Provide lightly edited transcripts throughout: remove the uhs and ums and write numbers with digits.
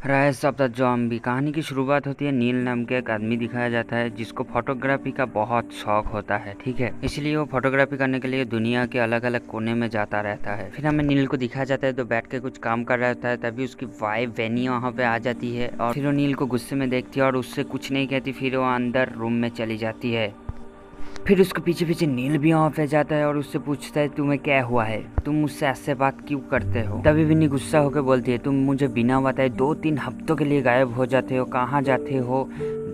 Rise of the zombie कहानी की शुरुआत होती है। नील नाम के एक आदमी दिखाया जाता है जिसको फोटोग्राफी का बहुत शौक होता है, ठीक है। इसलिए वो फोटोग्राफी करने के लिए दुनिया के अलग अलग कोने में जाता रहता है। फिर हमें नील को दिखाया जाता है तो बैठ के कुछ काम कर रहा होता है, तभी उसकी वाइफ वेनी वहाँ पे आ जाती है और फिर वो नील को गुस्से में देखती है और उससे कुछ नहीं कहती। फिर वो अंदर रूम में चली जाती है। फिर उसके पीछे पीछे नील भी वहाँ पे जाता है और उससे पूछता है तुम्हें क्या हुआ है, तुम मुझसे ऐसे बात क्यों करते हो। तभी विन्नी गुस्सा होकर बोलती है तुम मुझे बिना बताए 2-3 हफ्तों के लिए गायब हो जाते हो, कहाँ जाते हो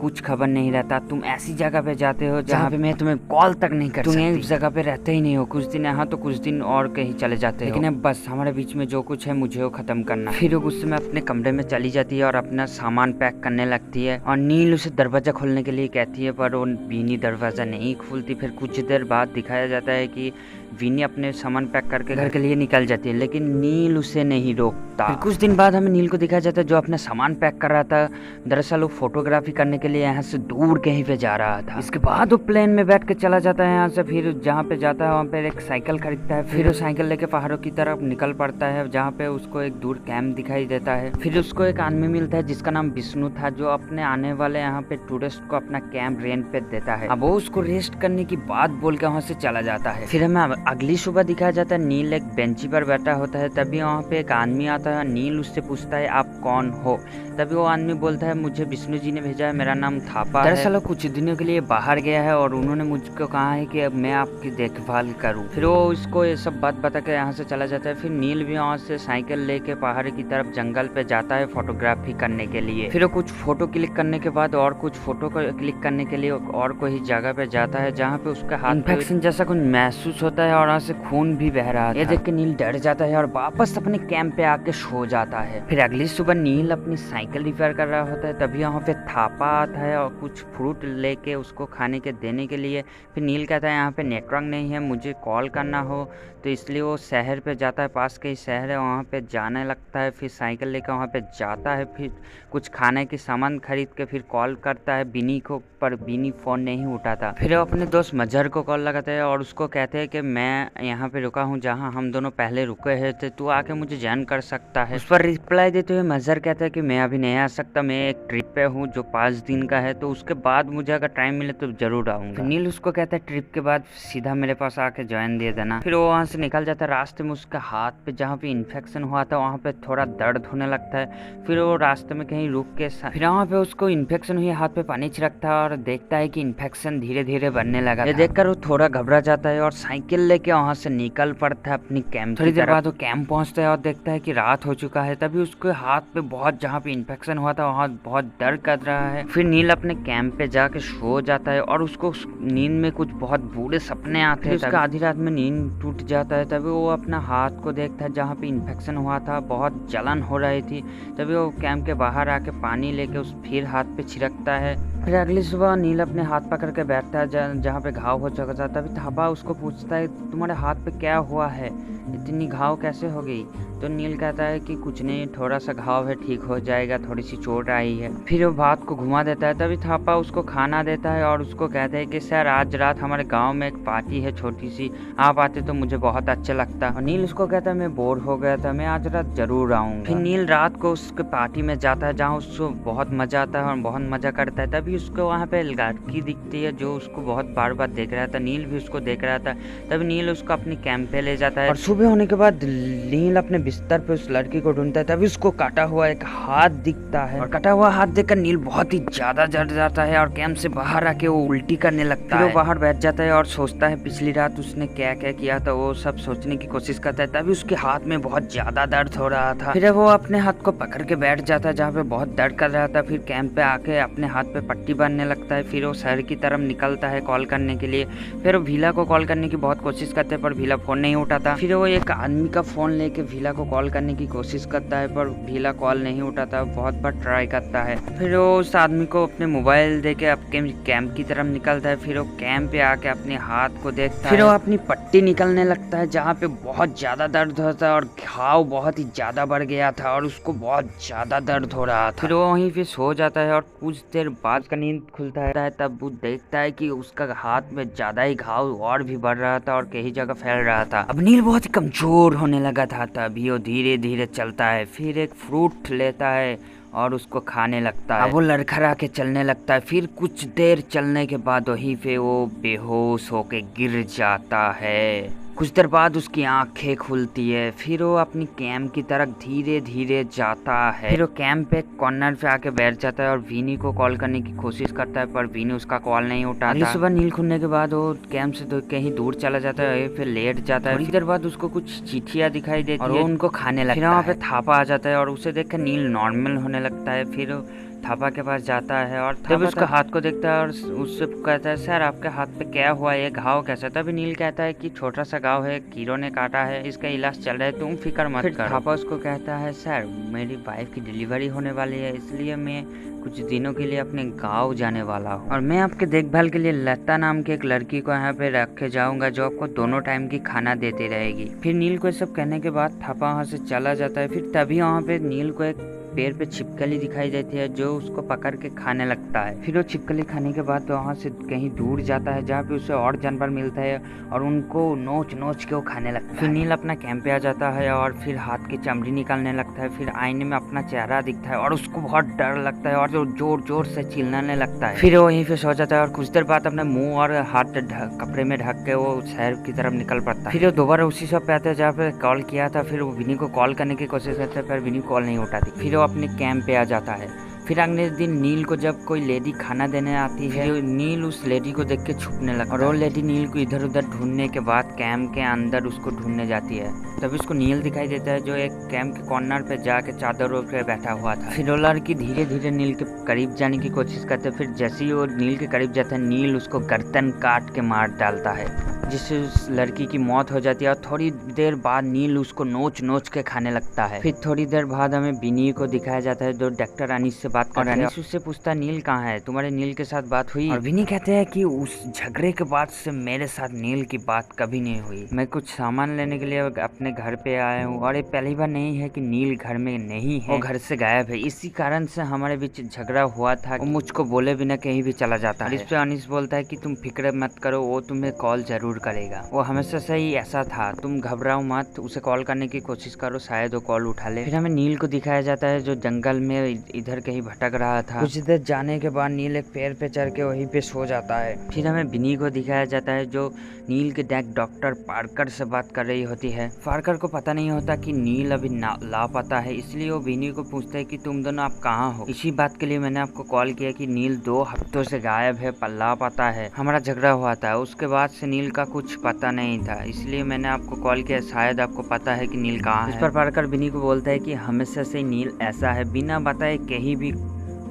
कुछ खबर नहीं रहता। तुम ऐसी जगह पे जाते हो जहाँ पे मैं तुम्हें कॉल तक नहीं कर सकती। तुम इस जगह पे रहते ही नहीं हो, कुछ दिन यहाँ तो कुछ दिन और कहीं चले जाते हो, लेकिन अब बस हमारे बीच में जो कुछ है मुझे वो खत्म करना। फिर वो गुस्से में अपने कमरे में चली जाती है और अपना सामान पैक करने लगती है और नील उसे दरवाजा खोलने के लिए कहती है, पर वो विनी दरवाजा नहीं खोलती। फिर कुछ देर बाद दिखाया जाता है कि विनी अपने सामान पैक करके घर के लिए निकल जाती है, लेकिन नील उसे नहीं रोकता। फिर कुछ दिन बाद हमें नील को दिखाया जाता है जो अपना सामान पैक कर रहा था। दरअसल वो फोटोग्राफी करने के लिए यहाँ से दूर कहीं पे जा रहा था। इसके बाद वो प्लेन में बैठ के चला जाता है यहाँ से। फिर जहाँ पे जाता है वहाँ पे एक साइकिल खरीदता है। फिर वो साइकिल लेके पहाड़ों की तरफ निकल पड़ता है जहाँ पे उसको एक दूर कैंप दिखाई देता है। फिर उसको एक आदमी मिलता है जिसका नाम विष्णु था, जो अपने आने वाले यहाँ पे टूरिस्ट को अपना कैंप रेंट पे देता है। अब वो उसको रेस्ट करने की बात बोल के वहाँ से चला जाता है। फिर हमें अगली सुबह दिखाया जाता है नील एक बेंची पर बैठा होता है। तभी वहाँ पे एक आदमी आता है। नील उससे पूछता है आप कौन हो। तभी वो आदमी बोलता है मुझे विष्णु जी ने भेजा है, मेरा नाम थापा है। दरअसल वो कुछ दिनों के लिए बाहर गया है और उन्होंने मुझको कहा है कि अब मैं आपकी देखभाल करूं। फिर वो इसको ये सब बात बता के यहाँ से चला जाता है। फिर नील भी वहाँ से साइकिल लेके पहाड़ की तरफ जंगल पे जाता है फोटोग्राफी करने के लिए। फिर वो कुछ फोटो क्लिक करने के बाद और कुछ फोटो क्लिक करने के लिए और कोई जगह पे जाता है जहाँ पे उसका हाथ इन्फेक्शन जैसा कुछ महसूस होता है और वहाँ से खून भी बह रहा है। ये देख के नील डर जाता है और वापस अपने कैंप पे आके सो जाता है। फिर अगली सुबह नील अपनी साइकिल रिपेयर कर रहा होता है। तभी यहाँ पे थापा आता है और कुछ फ्रूट लेके उसको खाने के देने के लिए। फिर नील कहता है यहाँ पे नेटवर्क नहीं है, मुझे कॉल करना हो, तो इसलिए वो शहर पे जाता है। पास के ही शहर है, वहाँ पे जाने लगता है। फिर साइकिल लेकर वहाँ पे जाता है। फिर कुछ खाने के सामान खरीद के फिर कॉल करता है बिनी को, पर बिनी फ़ोन नहीं उठाता। फिर वो अपने दोस्त मजहर को कॉल लगाता है और उसको कहते हैं कि मैं यहाँ पे रुका हूँ जहाँ हम दोनों पहले रुके थे, तू आके मुझे ज्वाइन कर सकता है। उस पर रिप्लाई देते हुए मजहर कहता है कि मैं अभी नहीं आ सकता, मैं एक ट्रिप पे हूँ जो 5 दिन का है, तो उसके बाद मुझे अगर टाइम मिले तो जरूर आऊँगा। नील उसको कहता है ट्रिप के बाद सीधा मेरे पास आके ज्वाइन दे देना। फिर वो वहाँ से निकल जाता है। रास्ते में उसका हाथ पे जहाँ पे इन्फेक्शन हुआ था वहाँ पे थोड़ा दर्द होने लगता है। फिर वो रास्ते में कहीं रुक के फिर वहाँ पे उसको इन्फेक्शन हुई हाथ पे पानी छिड़कता है और देखता है कि इन्फेक्शन धीरे धीरे बढ़ने लगा। ये देखकर वो थोड़ा घबरा जाता है और साइकिल लेके वहाँ से निकल पड़ता है अपनी कैंप। थोड़ी देर बाद वो कैंप पहुँचता है और देखता है कि रात हो चुका है। तभी उसके हाथ पे बहुत जहाँ पे इन्फेक्शन हुआ था वहाँ बहुत दर्द कर रहा है। फिर नील अपने कैंप पे जाके सो जाता है और उसको नींद में कुछ बहुत बुरे सपने आते हैं। उसका आधी रात में नींद टूट जाता है। तभी वो अपना हाथ को देखता है जहाँ पे इन्फेक्शन हुआ था, बहुत जलन हो रही थी। तभी वो कैंप के बाहर आके पानी लेके उस फिर हाथ पे छिड़कता है। फिर अगली सुबह नील अपने हाथ पकड़ के बैठता है जहाँ पे घाव हो चुका था। तभी थापा उसको पूछता है तुम्हारे हाथ पे क्या हुआ है, इतनी घाव कैसे हो गई। तो नील कहता है कि कुछ नहीं, थोड़ा सा घाव है, ठीक हो जाएगा, थोड़ी सी चोट आई है। फिर वो बात को घुमा देता है। तभी थापा उसको खाना देता है और उसको कहता है कि सर आज रात हमारे गांव में एक पार्टी है छोटी सी, आप आते तो मुझे बहुत अच्छा लगता। और नील उसको कहता है मैं बोर हो गया था, मैं आज रात जरूर आऊँगा। फिर नील रात को उसके पार्टी में जाता है जहाँ उसको बहुत मजा आता है और बहुत मजा करता है। तभी उसको वहाँ पे लड़की दिखती है जो उसको बहुत बार बार देख रहा था। नील भी उसको देख रहा था। तभी नील उसको अपनी कैंप पे ले जाता है और सुबह होने के बाद नील अपने बिस्तर पे उस लड़की को ढूंढता है। तभी उसको काटा हुआ एक हाथ दिखता है और कटा हुआ हाथ देखकर नील बहुत ही ज्यादा डर जाता है और कैंप से बाहर आके वो उल्टी करने लगता है। वो बाहर बैठ जाता है और सोचता है पिछली रात उसने क्या क्या किया था, वो सब सोचने की कोशिश करता है। तभी उसके हाथ में बहुत ज्यादा दर्द हो रहा था। फिर वो अपने हाथ को पकड़ के बैठ जाता है जहाँ पे बहुत दर्द कर रहा था। फिर कैंप पे आके अपने हाथ पे पट्टी बांधने लगता है। फिर वो शहर की तरफ निकलता है कॉल करने के लिए। फिर वो भीला को कॉल करने की बहुत कोशिश करते हैं पर भीला फोन नहीं उठाता। फिर वो एक आदमी का फोन लेके भीला को कॉल करने की कोशिश करता है पर भीला कॉल नहीं उठाता, बहुत बार ट्राई करता है। फिर वो उस आदमी को अपने मोबाइल देके अपने कैंप की तरफ निकलता है। फिर वो कैंप पे आके अपने हाथ को देखता है। फिर वो अपनी पट्टी निकलने लगता है जहाँ पे बहुत ज्यादा दर्द होता है और घाव बहुत ही ज्यादा बढ़ गया था और उसको बहुत ज्यादा दर्द हो रहा था। फिर वो वहीं पे सो जाता है और कुछ देर बाद का नींद खुलता है। तब वो देखता है कि उसका हाथ में ज्यादा ही घाव और भी बढ़ रहा था और कई जगह फैल रहा था। अब नील बहुत ही कमजोर होने लगा था। तभी वो धीरे धीरे चलता है। फिर एक फ्रूट लेता है और उसको खाने लगता है। अब वो लड़खड़ा के चलने लगता है। फिर कुछ देर चलने के बाद वहीं पे वो बेहोश होके गिर जाता है। कुछ देर बाद उसकी आंखें खुलती है। फिर वो अपनी कैंप की तरफ धीरे धीरे जाता है। फिर वो कैंप पे कॉर्नर पे आके बैठ जाता है और विनी को कॉल करने की कोशिश करता है, पर विनी उसका कॉल नहीं उठाता। अगली सुबह नील खुलने के बाद वो कैंप से कहीं दूर चला जाता है, फिर लेट जाता है। थोड़ी देर बाद उसको कुछ चिट्ठियां दिखाई देती है और वो उनको खाने लगता है। वहाँ पे थापा आ जाता है और उसे देख कर नील नॉर्मल होने लगता है। फिर थापा के पास जाता है और तब उसका हाथ को देखता है और उससे कहता है, सर आपके हाथ पे क्या हुआ है, ये घाव कैसा? तभी नील कहता है कि छोटा सा घाव है, कीड़ों ने काटा है, इसका इलाज चल रहा है, तुम फिक्र मत करो। थापा उसको कहता है, सर मेरी वाइफ की डिलीवरी होने वाली है, इसलिए मैं कुछ दिनों के लिए अपने गांव जाने वाला हूँ और मैं आपके देखभाल के लिए लता नाम की एक लड़की को यहाँ पे रखे जाऊंगा जो आपको दोनों टाइम की खाना देती रहेगी। फिर नील को सब कहने के बाद थापा वहाँ से चला जाता है। फिर तभी वहाँ पे नील को एक पेड़ पे छिपकली दिखाई देती है जो उसको पकड़ के खाने लगता है। फिर वो छिपकली खाने के बाद वहाँ से कहीं दूर जाता है जहाँ पे उसे और जानवर मिलता है और उनको नोच नोच के वो खाने लगता है। फिर नील अपना कैंप पे आ जाता है और फिर हाथ की चमड़ी निकालने लगता है। फिर आईने में अपना चेहरा दिखता है और उसको बहुत डर लगता है और जो जोर जोर से चिल्लाने लगता है। फिर वो वहीं पे सो जाता है और कुछ देर बाद अपने मुंह और हाथ कपड़े में ढक के वो शहर की तरफ निकल पड़ता है। फिर वो दोबारा उसी शॉप पे आता है जहाँ पे कॉल किया था। फिर वो विनी को कॉल करने की कोशिश करता है पर विनी कॉल नहीं उठाती। फिर वो अपने कैंप पे आ जाता है। फिर अगले दिन नील को जब कोई लेडी खाना देने आती है, नील उस लेडी को देख के छुपने लगता है और वो लेडी नील को इधर उधर ढूंढने के बाद कैंप के अंदर उसको ढूंढने जाती है। तभी उसको नील दिखाई देता है जो एक कैंप के कॉर्नर पे जाके चादर ओढ़ के बैठा हुआ था। फिर वो लड़की धीरे धीरे नील के करीब जाने की कोशिश करते है। फिर जैसे ही वो नील के करीब जाता है, नील उसको गर्दन काट के मार डालता है, जिससे उस लड़की की मौत हो जाती है। और थोड़ी देर बाद नील उसको नोच नोच के खाने लगता है। फिर थोड़ी देर बाद हमें विनी को दिखाया जाता है जो डॉक्टर अनीस से बात कर रहा है। अनीस उससे पूछता है, नील कहाँ है, तुम्हारे नील के साथ बात हुई? और विनी कहते हैं कि उस झगड़े के बाद से मेरे साथ नील की बात कभी नहीं हुई। मैं कुछ सामान लेने के लिए अपने घर पे आया हूँ और ये पहली बार नहीं है कि नील घर में नहीं है, वो घर से गायब है। इसी कारण से हमारे बीच झगड़ा हुआ था। वो मुझको बोले बिना कहीं भी चला जाता है। इस पे अनीस बोलता है कि तुम फिक्र मत करो, वो तुम्हें कॉल जरूर करेगा, वो हमेशा से ही ऐसा था, तुम घबराओ मत, उसे कॉल करने की कोशिश करो, शायद वो कॉल उठा ले। फिर हमें नील को दिखाया जाता है जो जंगल में इधर कहीं भटक रहा था। कुछ देर जाने के बाद नील एक पेड़ पे चढ़ के वहीं पे सो जाता है। फिर हमें विनी को दिखाया जाता है जो नील के डॉक्टर पार्कर से बात कर रही होती है। पार्कर को पता नहीं होता कि नील अभी लापता है, इसलिए वो विनी को पूछता है कि तुम दोनों आप कहाँ हो। इसी बात के लिए मैंने आपको कॉल किया कि नील 2 हफ्तों से गायब है, लापता है, हमारा झगड़ा हुआ था, उसके बाद से नील का कुछ पता नहीं था, इसलिए मैंने आपको कॉल किया, शायद आपको पता है कि नील कहाँ है। इस पर पार्कर विनी को बोलता है कि हमेशा से नील ऐसा है, बिना बताए कहीं भी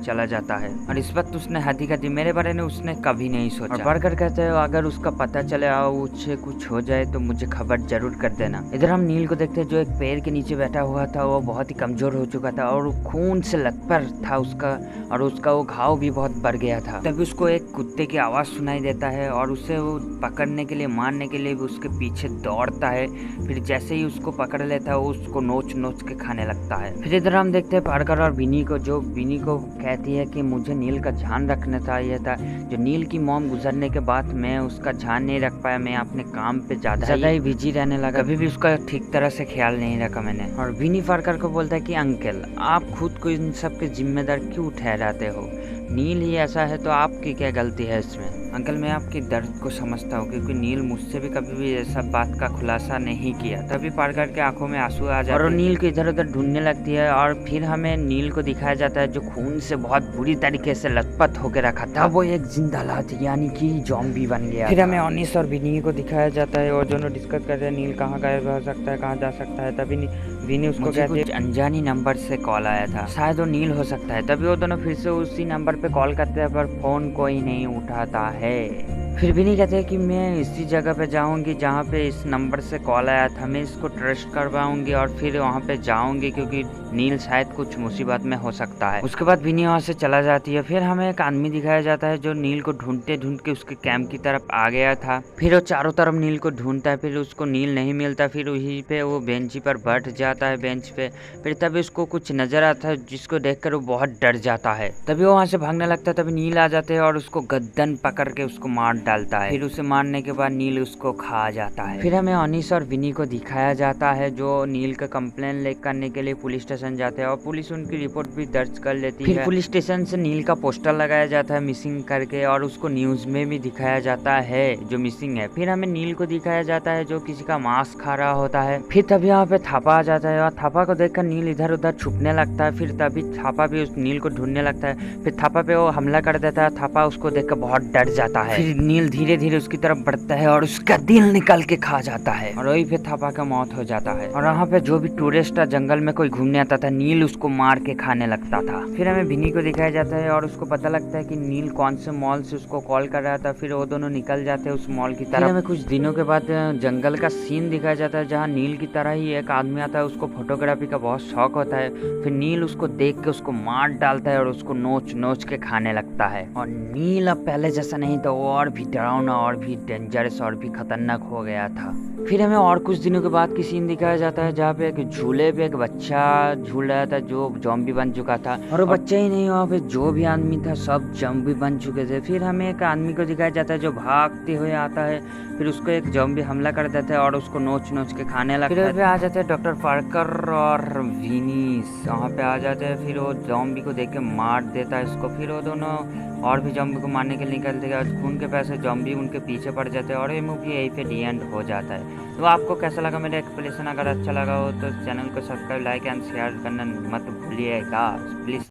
चला जाता है और इस वक्त उसने हकीकत मेरे बारे में उसने कभी नहीं सोचा। और पार्कर कहते हैं अगर उसका पता चले और उससे कुछ हो जाए तो मुझे खबर जरूर कर देना। इधर हम नील को देखते हैं जो एक पेड़ के नीचे बैठा हुआ था, वो बहुत ही कमजोर हो चुका था और खून से लथपथ था उसका, और उसका वो घाव भी बहुत बढ़ गया था। तभी उसको एक कुत्ते की आवाज सुनाई देता है और उसे वो पकड़ने के लिए, मारने के लिए उसके पीछे दौड़ता है। फिर जैसे ही उसको पकड़ लेता है वो उसको नोच नोच के खाने लगता है। फिर इधर हम देखते हैं पार्कर और विनी को, जो विनी को कहती है कि मुझे नील का ध्यान रखना चाहिए था, जो नील की मॉम गुजरने के बाद मैं उसका ध्यान नहीं रख पाया, मैं अपने काम पे ज्यादा ही बिजी रहने लगा, कभी भी उसका ठीक तरह से ख्याल नहीं रखा मैंने। और विनी पार्कर को बोलता है कि अंकल आप खुद को इन सब के जिम्मेदार क्यों ठहराते हो, नील ही ऐसा है तो आपकी क्या गलती है इसमें? अंकल मैं आपके दर्द को समझता हूँ क्योंकि नील मुझसे भी कभी भी ऐसा बात का खुलासा नहीं किया। तभी पार्कर के आंखों में आंसू आ जाते हैं और नील को इधर उधर ढूंढने लगती है। और फिर हमें नील को दिखाया जाता है जो खून से बहुत बुरी तरीके से लथपथ होकर रखा था, वो एक जिंदा लाश यानी कि ज़ॉम्बी बन गया। फिर हमें अनीस और विनी को दिखाया जाता है और दोनों डिस्कस कर रहे हैं नील कहाँ गायब हो सकता है, कहाँ जा सकता है। तभी विनी उसको कहती है अनजानी नंबर से कॉल आया था, शायद वो नील हो सकता है। तभी वो दोनों फिर से उसी नंबर पे कॉल करते हैं पर फोन कोई नहीं उठाता है। फिर भी नहीं कहते कि मैं इसी जगह पे जाऊंगी जहाँ पे इस नंबर से कॉल आया था, मैं इसको ट्रस्ट करवाऊंगी और फिर वहाँ पे जाऊंगी क्योंकि नील शायद कुछ मुसीबत में हो सकता है। उसके बाद विनी वहाँ से चला जाती है। फिर हमें एक आदमी दिखाया जाता है जो नील को ढूंढते ढूंढ के उसके कैंप की तरफ आ गया था। फिर वो चारों तरफ नील को ढूंढता है, फिर उसको नील नहीं मिलता। फिर वहीं पे वो बेंच पर बैठ जाता है बेंच पे। फिर तभी उसको कुछ नजर आता है जिसको देखकर वो बहुत डर जाता है। तभी वो वहाँ से भागने लगता है। तभी नील आ जाते हैं और उसको गर्दन पकड़ के उसको मार डालता है। फिर उसे मारने के बाद नील उसको खा जाता है। फिर हमें अनीस और विनी को दिखाया जाता है जो नील का कंप्लेन ले करने के लिए पुलिस स्टेशन जाते हैं और पुलिस उनकी रिपोर्ट भी दर्ज कर लेती है। फिर पुलिस स्टेशन से नील का पोस्टर लगाया जाता है मिसिंग करके और उसको न्यूज में भी दिखाया जाता है जो मिसिंग है। फिर हमें नील को दिखाया जाता है जो किसी का मांस खा रहा होता है। फिर तभी यहाँ पे थापा आ जाता है और थापा को देखकर नील इधर उधर छुपने लगता है। फिर तभी थापा भी उस नील को ढूंढने लगता है। फिर थापा पे वो हमला कर देता है। थापा उसको देखकर बहुत डर जाता है। फिर नील धीरे धीरे उसकी तरफ बढ़ता है और उसका दिल निकाल के खा जाता है और वही फिर थापा का मौत हो जाता है। और वहाँ पे जो भी टूरिस्ट जंगल में कोई घूमने आता था नील उसको मार के खाने लगता था। फिर हमें विनी को दिखाया जाता है और उसको पता लगता है कि नील कौन से मॉल से उसको कॉल कर रहा था। फिर वो दोनों निकल जाते हैं उस मॉल की तरफ। हमें कुछ दिनों के बाद जंगल का सीन दिखाया जाता है जहाँ नील की तरह ही एक आदमी आता है। उसको फोटोग्राफी का बहुत शौक होता है। फिर नील उसको देख के उसको मार डालता है और उसको नोच नोच के खाने लगता है। और नील अब पहले जैसा नहीं था, वो और भी डरावना और भी डेंजरस और भी खतरनाक हो गया था। फिर हमें और कुछ दिनों के बाद की सीन दिखाया जाता है जहाँ पे एक झूले पे एक बच्चा झूल रहा था जो जॉम्बी बन चुका था। और वो बच्चा ही नहीं, वहाँ पे जो भी आदमी था सब जॉम्बी बन चुके थे। फिर हमें एक आदमी को दिखाया जाता है जो भागते हुए आता है। फिर उसको एक जॉम्बी हमला कर देता है और उसको नोच नोच के खाने लगता है। फिर आ जाते हैं डॉक्टर पार्कर और विनीस वहाँ पे आ जाते हैं। फिर वो जॉम्बी को देख के मार देता है इसको। फिर वो दोनों और भी जॉम्बी को मारने के लिए निकलते हैं। खून के पैसे जॉम्बी उनके पीछे पड़ जाते हैं और ये मूवी यहीं पे डी एंड हो जाता है। तो आपको कैसा लगा मेरा एक्सप्लेनेशन? अगर अच्छा लगा हो तो चैनल को सब्सक्राइब, लाइक एंड शेयर करना मत भूलिएगा प्लीज।